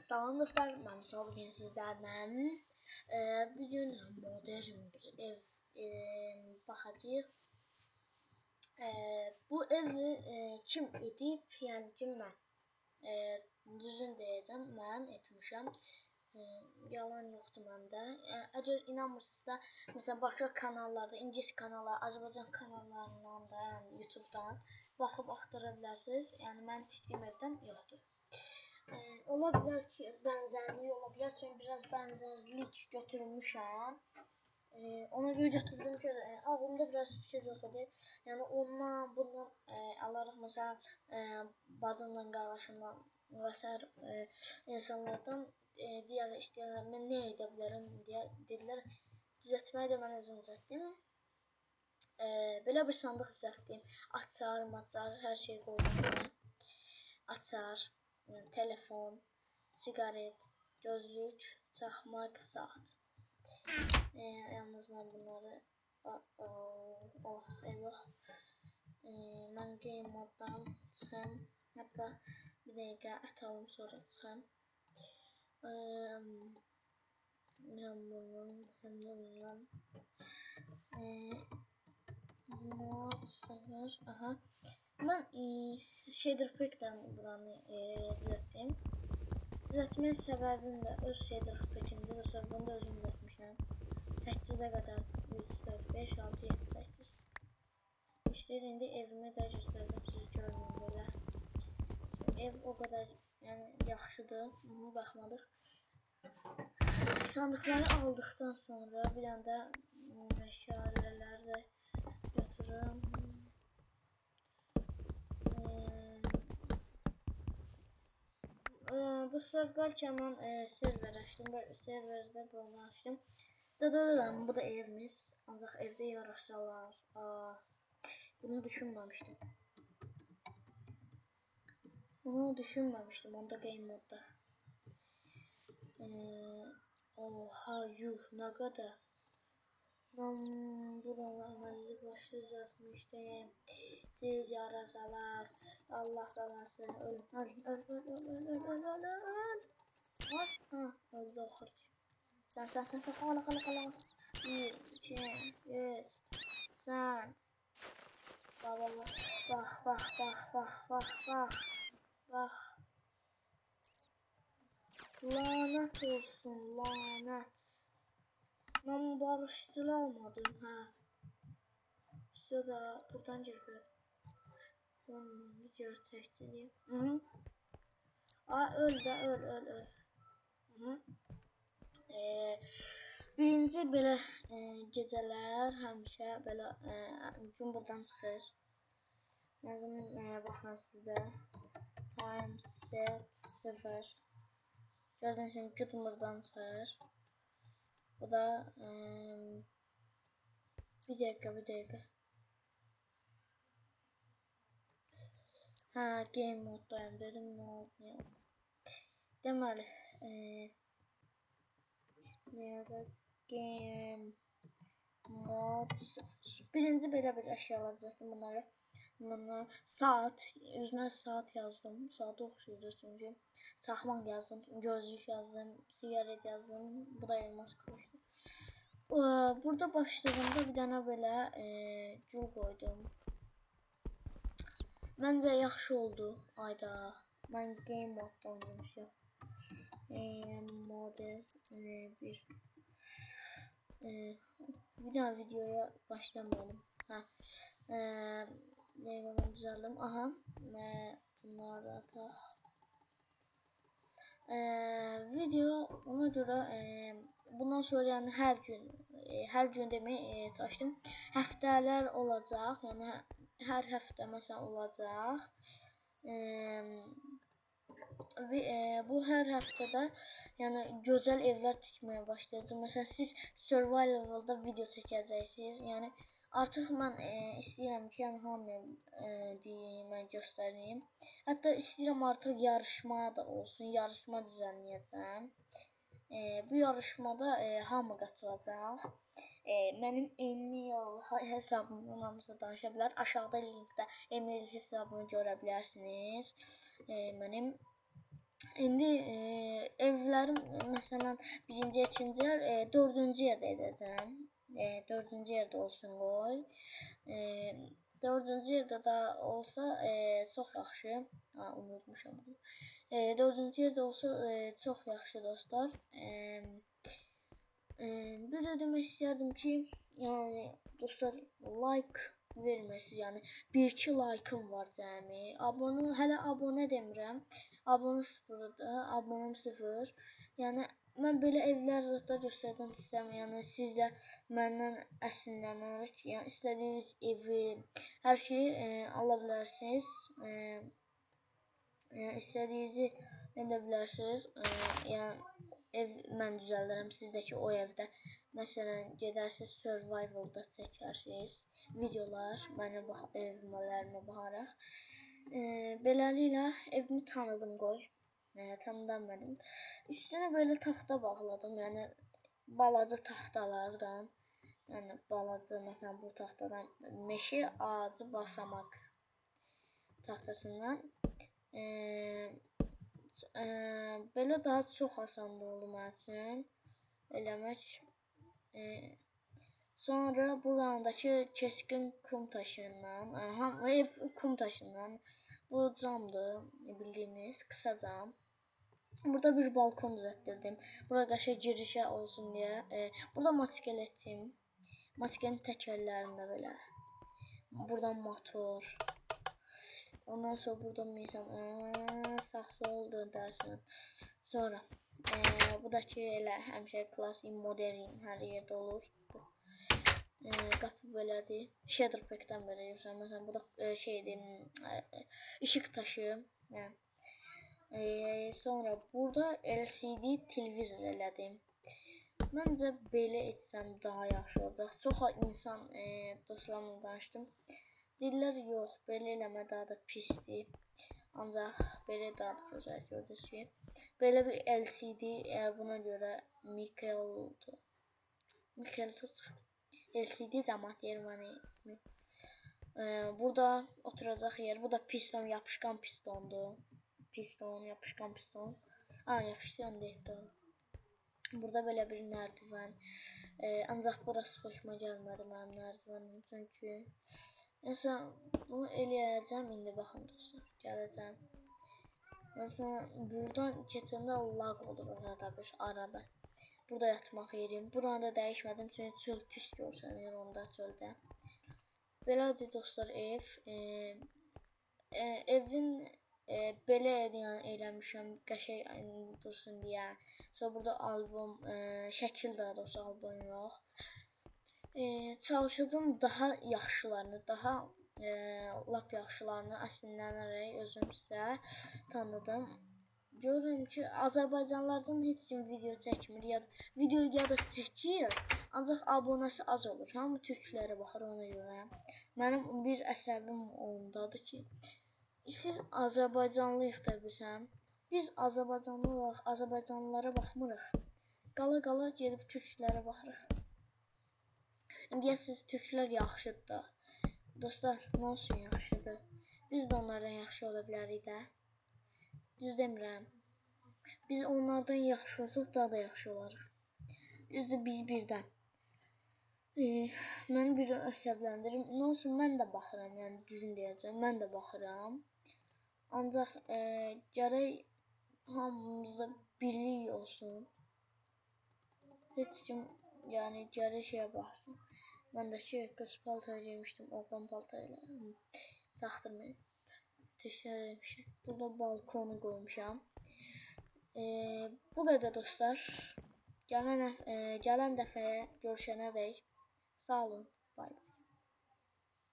Salam dostlar, mən bugün sizlərlə bir gün modern bir ev baxacağıq. Bu evi kim edib, yəni ki mən düzün deyəcəm, mən etmişəm. Yalan yoxdur məndə. Əgər inanmırsınızsa, məsələn başqa kanallarda, ingilis kanalları, Azərbaycan kanallarından da, yəni YouTube-dan baxıb axtara bilərsiniz. Yəni mənim tikdiyim evdən yoxdur. Ola bilər ki, bənzərlik ola bilər, çünki biraz bənzərlik götürmüşəm. Ona görə götürdüm ki, ağlımda biraz fikir yox idi. Yəni ondan, bundan alarıq, məsələn, bacımla, qardaşımla və sair insanlardan deyərlər, istəyirlər, mən nə edə bilərəm deyə dedilər. Düzəltməyi də mən özüm düzəltdim. Belə bir sandıq düzəltdim. Açar, hər şey qoydum. Açar, telefon, siqaret, gözlük, çaxmaq, saat. Yalnız mən bunları eyvah. Mən game moddan çıxım. Hətta bir dəqiqə atalım, sonra çıxım. Aha. Mən shader pack'dən buranı düzəltdim. Düzəltməyin səbəbim də öz shader pack'imdir. Dostlar, bunu da özüm düzəltmişəm. 8'ə qədər 3, 4, 5, 6, 7, 8. İşte indi evimi də göstərəcəm, siz görməyin belə. Ev o qədər yəni yaxşıdır. Baxmadıq. Sandıqları aldıqdan sonra bir dənə də məşaleləri də götürürəm. Dostlar, bəlkə mən server açdım. Serverdə bunu açdım. Bu da evimiz. Ancaq evdə yarasalar. Bunu düşünməmişdim. Onda game modda. Oha, yuh, nə qədər. Mən buranı əməlli başlı düzəltmişdim. Siz yarasalar. Allah qalası. Öl. Öldü oxur ki. Sən. Qala. 1, 2, 3. Sən. Bax. Lanet olsun, lanet. Mən barışçıl almadım, hə. İşte da buradan girdim. Video çəkdim. Öl. Birinci belə gecələr həmişə belə gün buradan çıxır. Yazımın baxın sizdə. Time set 0. Gördüğünüz gibi gün buradan çıxır. Bu da bir dəqiqə. Game moddayım dedim, nə oldu? Deməli, game mod. Birinci belə bir əşyalar düzəltdim bunları. Saat, üzünə saat yazdım. Saat oxşuydu çünki. Çaxmaq yazdım, gözlük yazdım, sigaret yazdım. Bu da elmas kılıçdı. Burada başladığımda bir dənə belə gül qoydum. Məncə yaxşı oldu. Ayda. Mən game modda oynamışam. Model bir daha videoya başlamayalım. Neyini düzeldim. Aha. Bunlar da video ona görə bundan sonra yəni hər gün deməyi çalışdım. Həftələr olacaq. Yəni hər həftə məsələn olacaq. Bu hər həftədə yəni gözəl evlər tikməyə başlayacağım. Məsələn siz survivalda video çəkəcəksiniz. Yəni artıq mən istəyirəm ki, yəni hamıya deyim, mən göstəreyim. Hətta istəyirəm artıq yarışma da olsun, yarışma düzənləyəcəm. Bu yarışmada hamı qatılacaq. Mənim email hesabımdan hamısı danışa bilər. Aşağıda linkdə email hesabımı görə bilərsiniz. Mənim indi evlərim məsələn birinci, ikinci yer, dördüncü yerdə edəcəm. Dördüncü yerdə olsun qoy. Dördüncü yerdə də olsa çox yaxşı. Unutmuşam bunu. Dördüncü yerdə olsa çox yaxşı dostlar. Bir də demək istərdim ki, yəni dostlar like vermirsiniz. Yəni 1-2 like'ım var cəmi. Hələ abunə demirəm. Abunə 0-dır, abunəm 0. Yəni mən belə evlər zətdə göstərdim sizə. Yəni siz də məndən əsinlənərək, yəni istədiyiniz evi, hər şeyi ala bilərsiniz. İstədiyinizi edə bilərsiniz. Yəni ev mən düzəldirəm, siz də ki o evdə məsələn gedərsiniz survivalda çəkərsiniz videolar mənim evimlərimə baxaraq. Beləliklə evimi tanıdım qoy. Tanıdım. Üstünə belə taxta bağladım. Yəni balaca taxtalardan. Yəni balaca məsələn bu taxtadan meşə ağacı basamaq taxtasından. Belə daha çox asan oldu mənim üçün eləmək. Sonra burandakı keskin kum daşından, ev kum daşından, bu camdır bildiyimiz qısa cam. Burada bir balkon düzəltdirdim. Bura qəşəng girişə olsun deyə. Burada maskeletim. Maskenin təkərlərində belə. Buradan motor. Ondan sonra burada məsələn sağ-sol döndərsin. Sonra bu da ki elə həmişə klassik modern hər yerdə olur. Qapı belədir. Shader pack'dən belə yapıram. Məsələn bu da şeydir, işıq taşı. Sonra burada LCD televizor elədim. Məncə belə etsəm daha yaxşı olacaq. Çox insan dostlarımla danışdım. Deyirlər yox, belə eləmə daha da pisdir. Ancaq belə daha da gözəl gördünüz ki. Belə bir LCD buna görə Mikel çıxdı. LCD cəmat yer mənə. Burada oturacaq yer. Bu da piston, yapışqan pistondur. Yapışqan piston. Yapışqan deyildi. Burada belə bir nərdivan. Ancaq burası xoşuma gəlmədi mənim nərdivanım. Çünki məsələn bunu eləyəcəm. İndi baxın dostlar. Gələcəm. Məsələn buradan keçəndə lag olur arada. Burada yatmaq yerim. Buranı da dəyişmədim. Çünki çöl pis görsənir onda çöldə. Belədir dostlar ev. Evin belə yəni eləmişəm qəşəng dursun deyə. Sonra burada albom, şəkil daha doğrusu albom yox. Çalışdım daha yaxşılarını, daha lap yaxşılarını əsinlənərək özüm sizə tanıdım. Görürüm ki, Azərbaycanlılardan heç kim video çəkmir ya da video çəkir, ancaq abunəsi az olur. Hamı türklərə baxır ona görə. Mənim bir əsəbim ondadır ki, siz Azərbaycanlıyıq da bilsəm, biz Azərbaycanlı olaraq Azərbaycanlılara baxmırıq. Qala gedib türklərə baxırıq. İndi siz türklər yaxşıdır da. Dostlar, nə olsun yaxşıdır. Biz də onlardan yaxşı ola bilərik də. Düz demirəm. Biz onlardan yaxşı olsaq daha da yaxşı olarıq. Düzdür biz birdən. Məni bir əsəbləndirir. Nə olsun mən də baxıram, yəni düzün deyəcəm. Mən də baxıram. Ancaq gərək hamımızda birlik olsun. Heç kim yəni gərək şeyə baxsın. Mən də ki qız paltarı giymişdim, oğlan paltarıyla. Taxtırmayın. Təşəkkür etmişəm. Burada balkonu qoymuşam. Bu qədər dostlar. Gələn dəfəyə görüşənədək sağ olun. Bye.